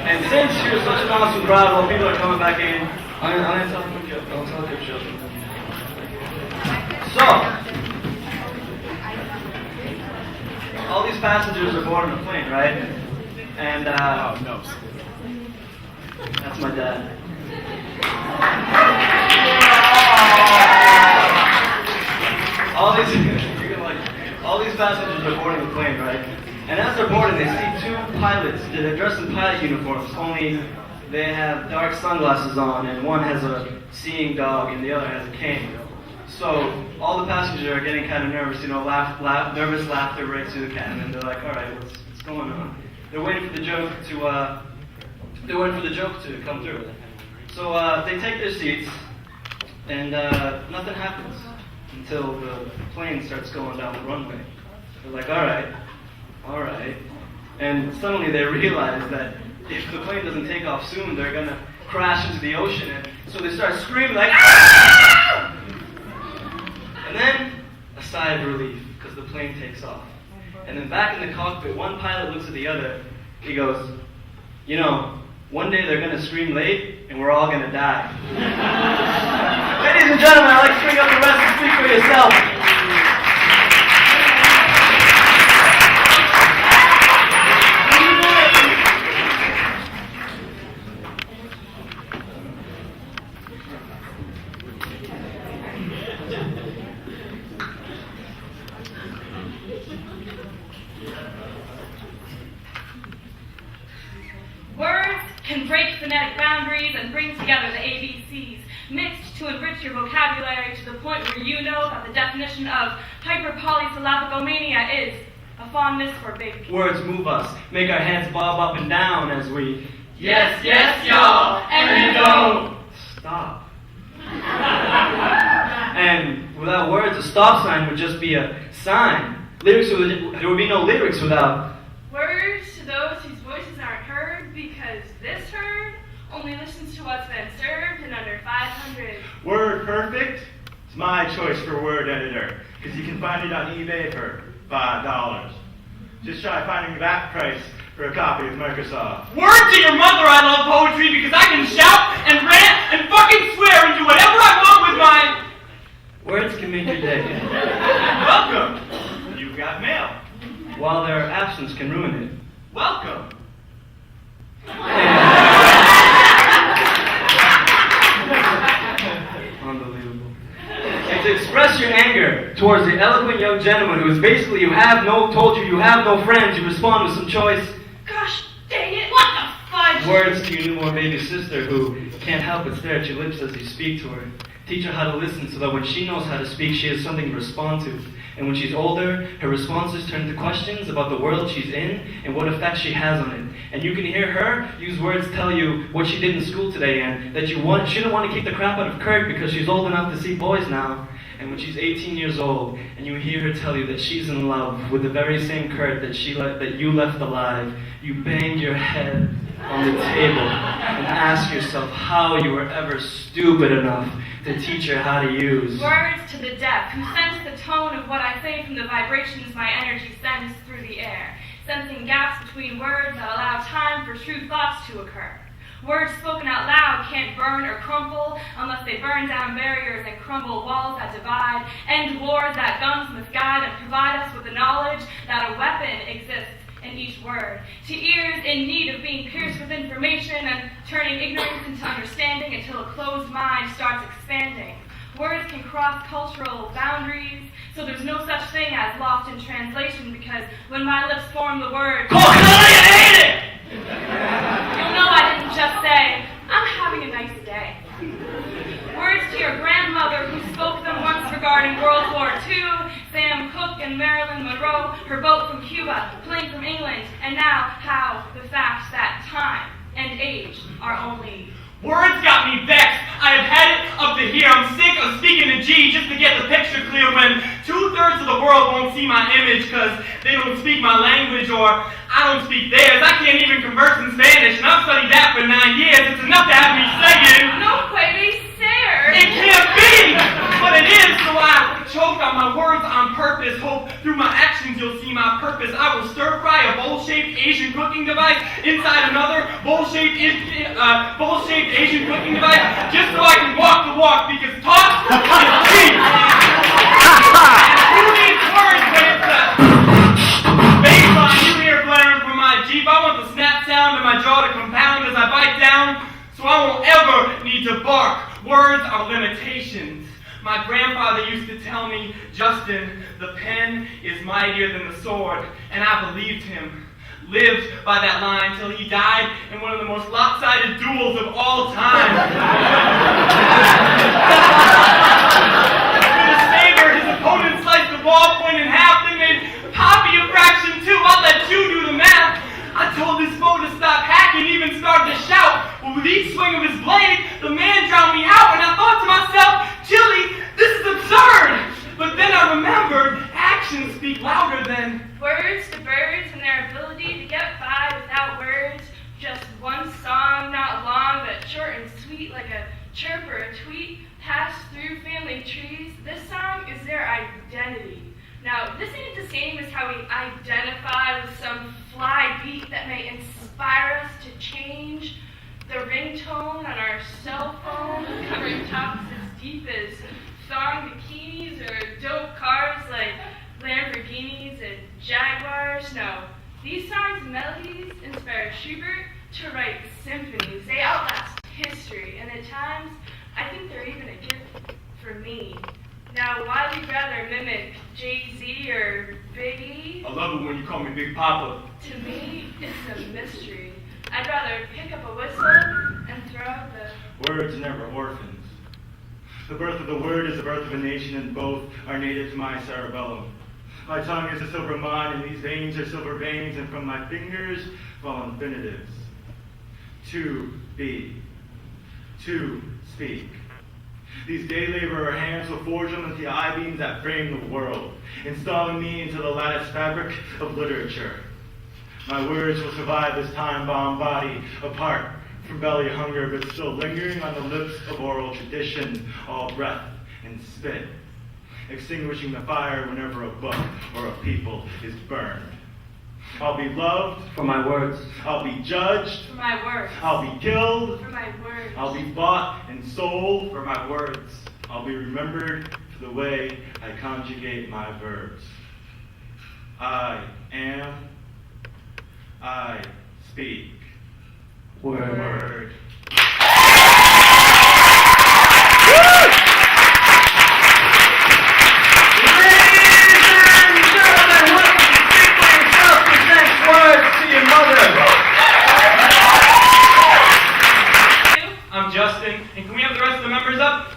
And since she was such an awesome crowd, while people are coming back in, I'm going to tell them a joke. I'll tell a good joke. So, all these passengers are boarding a plane, right? And, oh, no. That's my dad. All these passengers are boarding the plane, right? And as they're boarding, they see two pilots. They're dressed in pilot uniforms, only they have dark sunglasses on, and one has a seeing dog, and the other has a cane. So all the passengers are getting kind of nervous, nervous laughter right through the cabin, and they're like, "All right, what's going on?" They're waiting for the joke to come through. So they take their seats, and nothing happens until the plane starts going down the runway. They're like, all right. And suddenly they realize that if the plane doesn't take off soon, they're going to crash into the ocean. And so they start screaming like, "Ah!" And then a sigh of relief, because the plane takes off. And then back in the cockpit, one pilot looks at the other. He goes, one day they're going to scream late, and we're all going to die. Ladies and gentlemen, I'd like to bring up the rest and speak for yourself. Can break phonetic boundaries and bring together the ABCs, mixed to enrich your vocabulary to the point where you know that the definition of hyperpolysyllabicomania is a fondness for big. Words move us, make our heads bob up and down as we yes, y'all, and you don't. Stop. And without words, a stop sign would just be a sign. There would be no lyrics without words to those whose voices aren't heard, because this herd only listens to what's been served in under 500. Word Perfect? It's my choice for word editor, because you can find it on eBay for $5. Just try finding that price for a copy of Microsoft. Word to your mother, I love poetry because I can shout and rant and fucking swear and do whatever I want with my... Words can make your day. Welcome! You've got mail. While their absence can ruin it. Welcome! Unbelievable. And to express your anger towards the eloquent young gentleman who is basically told you have no friends, you respond with some choice. Gosh dang it, what the fudge? Words to your newborn baby sister who can't help but stare at your lips as you speak to her. Teach her how to listen so that when she knows how to speak, she has something to respond to. And when she's older, her responses turn to questions about the world she's in and what effect she has on it. And you can hear her use words to tell you what she did in school today and that she didn't want to kick the crap out of Kurt because she's old enough to see boys now. And when she's 18 years old and you hear her tell you that she's in love with the very same Kurt that you left alive, you bang your head on the table and ask yourself how you were ever stupid enough to teach her how to use words to the deaf who sense the tone of what I say from the vibrations my energy sends through the air, sensing gaps between words that allow time for true thoughts to occur. Words spoken out loud can't burn or crumple unless they burn down barriers and crumble walls that divide, end wars that guns misguide, and provide us with the knowledge that a weapon exists in each word. To ears in need of being pierced with information and turning ignorance into understanding until a closed mind starts expanding. Words can cross cultural boundaries, so there's no such thing as lost in translation, because when my lips form the word, Oh, I hate it! you'll know I didn't just say, I'm having a nice day. Words to your grandmother who spoke them once regarding World War II, Sam Cooke and Marilyn Monroe, her boat from Cuba, plane from England, and now how the fact that time and age are only... Words got me vexed. I have had it up to here. I'm sick of speaking to G just to get the picture clear when 2/3 of the world won't see my image because they don't speak my language or I don't speak theirs. I can't even converse in Spanish, and I've studied that for 9 years. It's enough to have me saying, No puede ser. it can't be! what it is, so I choke on my words on purpose. Hope through my actions you'll see my purpose. I will stir fry a bowl-shaped Asian cooking device inside another bowl-shaped Asian cooking device, just so I can walk the walk, because talk is cheap. Who needs words when it's a baseline you hear blaring from my Jeep? I want the snap sound in my jaw to compound as I bite down, so I won't ever need to bark. Words are limitations. My grandfather used to tell me, Justin, the pen is mightier than the sword, and I believed him. Lived by that line till he died in one of the most lopsided duels of all time. With a saber, his opponent sliced the ballpoint in half, then made Poppy a fraction too. I'll let you do the math. I told his foe to stop hacking, even started to shout. But with each swing of his blade, the man drowned me out, and I thought to myself, Chili, this is absurd. But then I remembered, actions speak louder than Words to birds and their ability to get by without words. Just one song, not long, but short and sweet, like a chirp or a tweet, passed through family trees. This song is their identity. Now, this ain't the same as how we identify with some fly beat that may inspire us to change the ringtone on our cell phone, covering topics as deep as thong bikinis or dope cars like Lamborghinis and Jaguars. No, these songs and melodies inspire Schubert to write symphonies. They outlast history, and at times, I think they're even a gift for me. Now, why would you rather mimic Jay-Z or Biggie? I love it when you call me Big Papa. To me, it's a mystery. I'd rather pick up a whistle and throw out the... Words are never orphans. The birth of the word is the birth of a nation, and both are native to my cerebellum. My tongue is a silver mine, and these veins are silver veins, and from my fingers fall infinitives. To be. To speak. These day laborer hands will forge them into the I-beams that frame the world, installing me into the lattice fabric of literature. My words will survive this time-bound body, apart from belly hunger, but still lingering on the lips of oral tradition, all breath and spit, extinguishing the fire whenever a book or a people is burned. I'll be loved For my words. I'll be judged. For my words. I'll be killed. For my words. I'll be bought and sold for my words. I'll be remembered for the way I conjugate my verbs. I am. I speak. Word. I'm Justin, and can we have the rest of the members up?